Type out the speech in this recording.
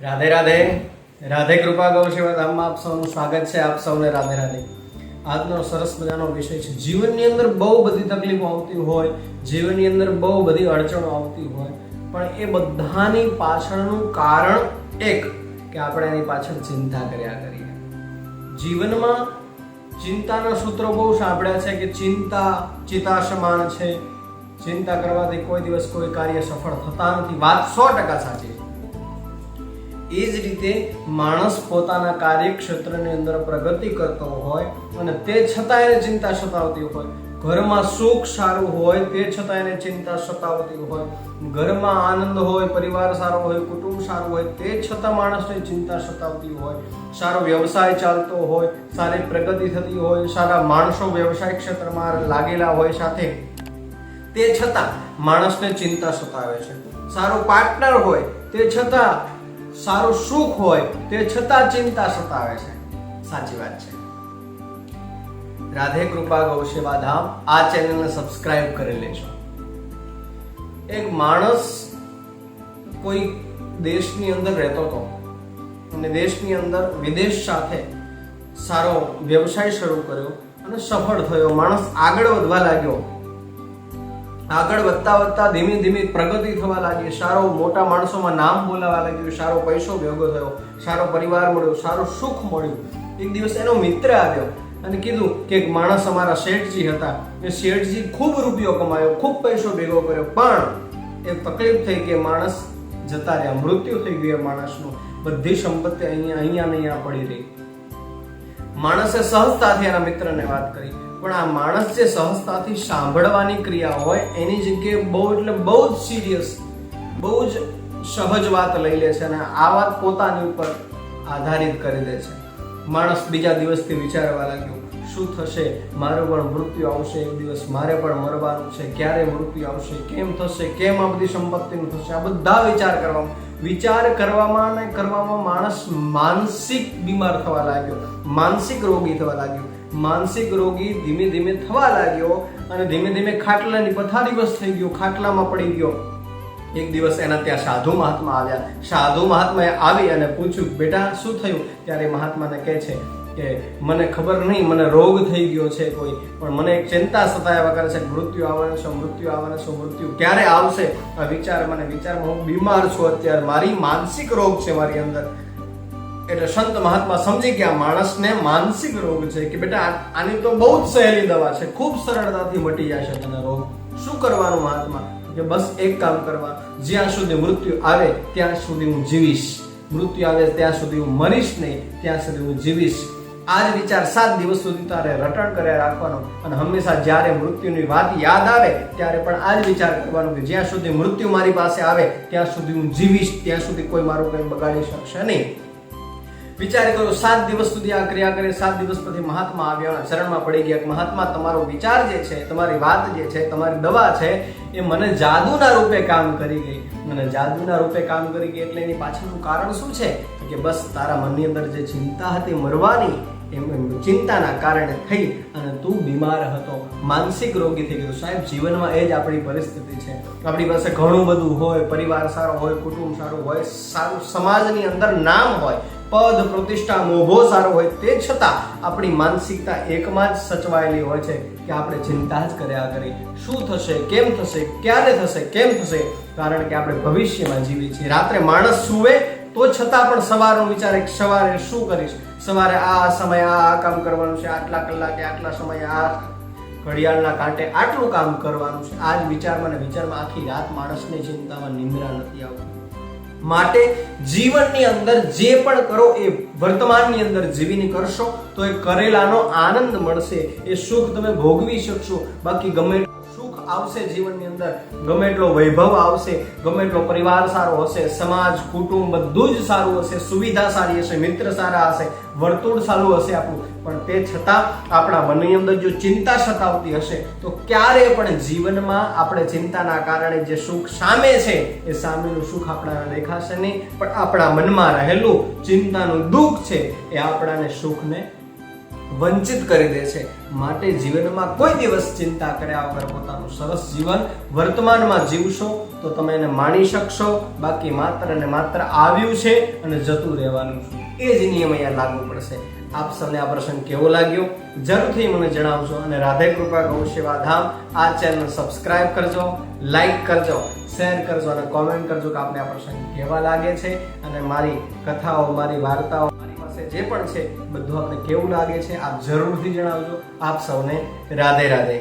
રાધે રાધે. રાધે કૃપા ગૌ સેવા ધામમાં આપ સૌનું સ્વાગત છે. આપ સૌને રાધે રાધે. આજનો સરસ મજાનો વિષય છે. જીવનની અંદર બહુ બધી તકલીફો આવતી હોય, જીવનની અંદર બહુ બધી અડચણો આવતી હોય, પણ એ બધાની પાછળનું કારણ એક કે આપણે એની પાછળ ચિંતા કર્યા કરીએ. જીવનમાં ચિંતાના સૂત્રો બહુ સાંભળ્યા છે કે ચિંતા ચિતા સમાન છે, ચિંતા કરવાથી કોઈ દિવસ કોઈ કાર્ય સફળ થતા નથી. વાત 100% સાચી છે. એ જ રીતે માણસ પોતાના કાર્યક્ષેત્રની અંદર પ્રગતિ કરતો હોય અને તે છતાં એને ચિંતા સતાવતી હોય, ઘરમાં સુખ સારું હોય તે છતાં એને ચિંતા સતાવતી હોય, ઘરમાં આનંદ હોય, પરિવાર સારો હોય, કુટુંબ સારું હોય તે છતાં માણસને ચિંતા સતાવતી હોય, સારો વ્યવસાય ચાલતો હોય, સારી પ્રગતિ થતી હોય, સારા માણસો વ્યવસાય ક્ષેત્રમાં લાગેલા હોય સાથે, તે છતાં માણસને ચિંતા સતાવે છે. સારો પાર્ટનર હોય તે છતાં, સારું સુખ હોય તે છતાં ચિંતા સતાવે છે. સાચી વાત છે. રાધે કૃપા ગૌ સેવા ધામ આ ચેનલને સબસ્ક્રાઇબ કરી લેજો. એક માણસ કોઈ દેશની અંદર રહેતો હતો અને દેશની અંદર વિદેશ સાથે સારો વ્યવસાય શરૂ કર્યો અને સફળ થયો. માણસ આગળ વધવા લાગ્યો. આગળ વધતા વધતા ધીમે ધીમે પ્રગતિ થવા લાગી, સારો મોટા માણસોમાં નામ બોલાવા લાગ્યું, સારો પૈસો ભેગો થયો, સારો પરિવાર મળ્યો, સારું સુખ મળ્યું. એક દિવસ એનો મિત્ર આવ્યો અને કીધું કે એક માણસ અમારા શેઠજી હતા, એ શેઠજી ખૂબ રૂપિયો કમાયો, ખૂબ પૈસો ભેગો કર્યો, પણ એ તકલીફ થઈ કે માણસ જતા રહ્યા, મૃત્યુ થઈ ગયું. એ માણસનું બધી સંપત્તિ અહીંયા પડી રહી. માણસે સહજતાથી એના મિત્રને વાત કરી, પણ આ માણસ જે સહજતાથી સાંભળવાની ક્રિયા હોય એની જગ્યાએ બહુ એટલે બહુ જ સિરિયસ, બહુ જ સહજ વાત લઈ લે છે અને આ વાત પોતાની ઉપર આધારિત કરી દે છે. માણસ બીજા દિવસથી વિચારવા લાગ્યો, શું થશે, મારું પણ મૃત્યુ આવશે એક દિવસ, મારે પણ મરવાનું છે, ક્યારે મૃત્યુ આવશે, કેમ થશે, કેમ આ બધી સંપત્તિનું થશે, આ બધા વિચાર કરવામાં માણસ માનસિક બીમાર થવા લાગ્યો, માનસિક રોગી થવા લાગ્યો. માનસિક રોગી ધીમે ધીમે થવા લાગ્યો અને ધીમે ધીમે ખાટલાની પથારીવશ થઈ ગયો, ખાટલામાં પડી ગયો. એક દિવસ એના ત્યાં સાધુ મહાત્મા આવ્યા. સાધુ મહાત્માએ આવી અને પૂછ્યું, બેટા શું થયું? ત્યારે મહાત્માને કહે છે કે મને ખબર નહીં, મને રોગ થઈ ગયો છે કોઈ, પણ મને એક ચિંતા સતાવ્યા કરે છે, મૃત્યુ આવવાનું છે, મૃત્યુ આવવાનું છે, મૃત્યુ ક્યારે આવશે? આ વિચારમાં હું બીમાર છું અત્યારે, મારી માનસિક રોગ છે મારી અંદર. એટલે સંત મહાત્મા સમજી ગયા માણસને માનસિક રોગ છે કે બેટા આની તો બહુ જ સહેલી દવા છે, ખૂબ સરળતાથી મટી જશે તને રોગ. શું કરવાનું મહાત્મા? કે બસ એક કામ કરવાનું, જ્યાં સુધી મૃત્યુ આવે ત્યાં સુધી હું જીવીશ, મૃત્યુ આવે ત્યાં સુધી હું મરીશ નહીં, ત્યાં સુધી હું જીવીશ. આ જ વિચાર 7 દિવસ સુધી તારે રટણ કર્યા રાખવાનો અને હંમેશા જ્યારે મૃત્યુની વાત યાદ આવે ત્યારે પણ આ જ વિચાર કરવાનો કે જ્યાં સુધી મૃત્યુ મારી પાસે આવે ત્યાં સુધી હું જીવીશ, ત્યાં સુધી કોઈ મારું કંઈ બગાડી શકશે નહીં. વિચાર કરો, 7 દિવસ સુધી આ ક્રિયા કરે. 7 દિવસ પછી મહાત્મા આવ્યા, શરણમાં પડી ગયા. મહાત્મા, તમારો વિચાર જે છે, તમારી વાત જે છે, તમારી દવા છે એ મને જાદુના રૂપે કામ કરી ગઈ. મને જાદુના રૂપે કામ કરી ગઈ એટલે એની પાછળનું કારણ શું છે કે બસ તારા મનની અંદર જે ચિંતા હતી મરવાની, એમ ચિંતાના કારણે થઈ અને તું બીમાર હતો, માનસિક રોગી થઈ ગયો. સાહેબ, જીવનમાં એ જ આપણી પરિસ્થિતિ છે. આપણી પાસે ઘણું બધું હોય, પરિવાર સારો હોય, કુટુંબ સારું હોય, સારું સમાજની અંદર નામ હોય, પદ પ્રતિષ્ઠા મોભો સારો હોય, તે છતાં આપણી માનસિકતા એકમાં જ સચવાયેલી હોય છે કે આપણે ચિંતા જ કર્યા કરી. શું થશે, કેમ થશે, ક્યારે થશે, કેમ થશે? કારણ કે આપણે ભવિષ્યમાં જીવીએ છીએ. રાત્રે માણસ સૂવે તો છતાં પણ સવારનો વિચાર, સવારે શું કરીશ, સવારે આ સમયે આ કામ કરવાનું છે, આટલા કલાકે આટલા સમયે આ ઘડિયાળના કાંટે આટલું કામ કરવાનું છે. આ જ વિચારમાં આખી રાત માણસની ચિંતામાં નિંદ્રા નથી આવતી. માટે જીવનની અંદર જે પણ કરો એ વર્તમાનની અંદર જીવીને કરશો તો એ કરેલાનો આનંદ મળશે, એ સુખ તમે ભોગવી શકશો. બાકી ગમે સુખ આવશે જીવનની અંદર, ગમે એટલો વૈભવ આવશે, ગમે એટલો પરિવાર સારો હશે, સમાજ કુટુંબ બધું જ સારું હશે, સુવિધા સારી હશે, મિત્ર સારા હશે, વર્તુળ સારું હશે આપણું, પણ તે છતાં આપણા મનની અંદર જો ચિંતા સતાવતી હશે તો ક્યારે પણ જીવનમાં આપણે ચિંતાના કારણે જે સુખ સામે છે એ સામેનું સુખ આપણાને દેખાશે નહીં, પણ આપણા મનમાં રહેલું ચિંતાનું દુઃખ છે એ આપણાને સુખને વંચિત કરી દે છે. માટે જીવનમાં કોઈ દિવસ ચિંતા કર્યા વગર પોતાનું સરસ જીવન વર્તમાનમાં જીવશો તો તમે એને માણી શકશો. બાકી માત્ર ને માત્ર આવ્યું છે અને જતું રહેવાનું છે, એ જ નિયમ અહીંયા લાગુ પડશે. આપ સૌને આ પ્રસંગ કેવો લાગ્યો જરૂરથી મને જણાવજો. અને રાધે કૃપા ગૌ સેવા ધામ આ ચેનલ સબસ્ક્રાઇબ કરજો, લાઈક કરજો, શેર કરજો અને કોમેન્ટ કરજો કે આપને આ પ્રસંગ કેવા લાગે છે. અને મારી કથાઓ, મારી વાર્તાઓ, મારી પાસે જે પણ છે બધું આપને કેવું લાગે છે આપ જરૂરથી જણાવજો. આપ સૌને રાધે રાધે.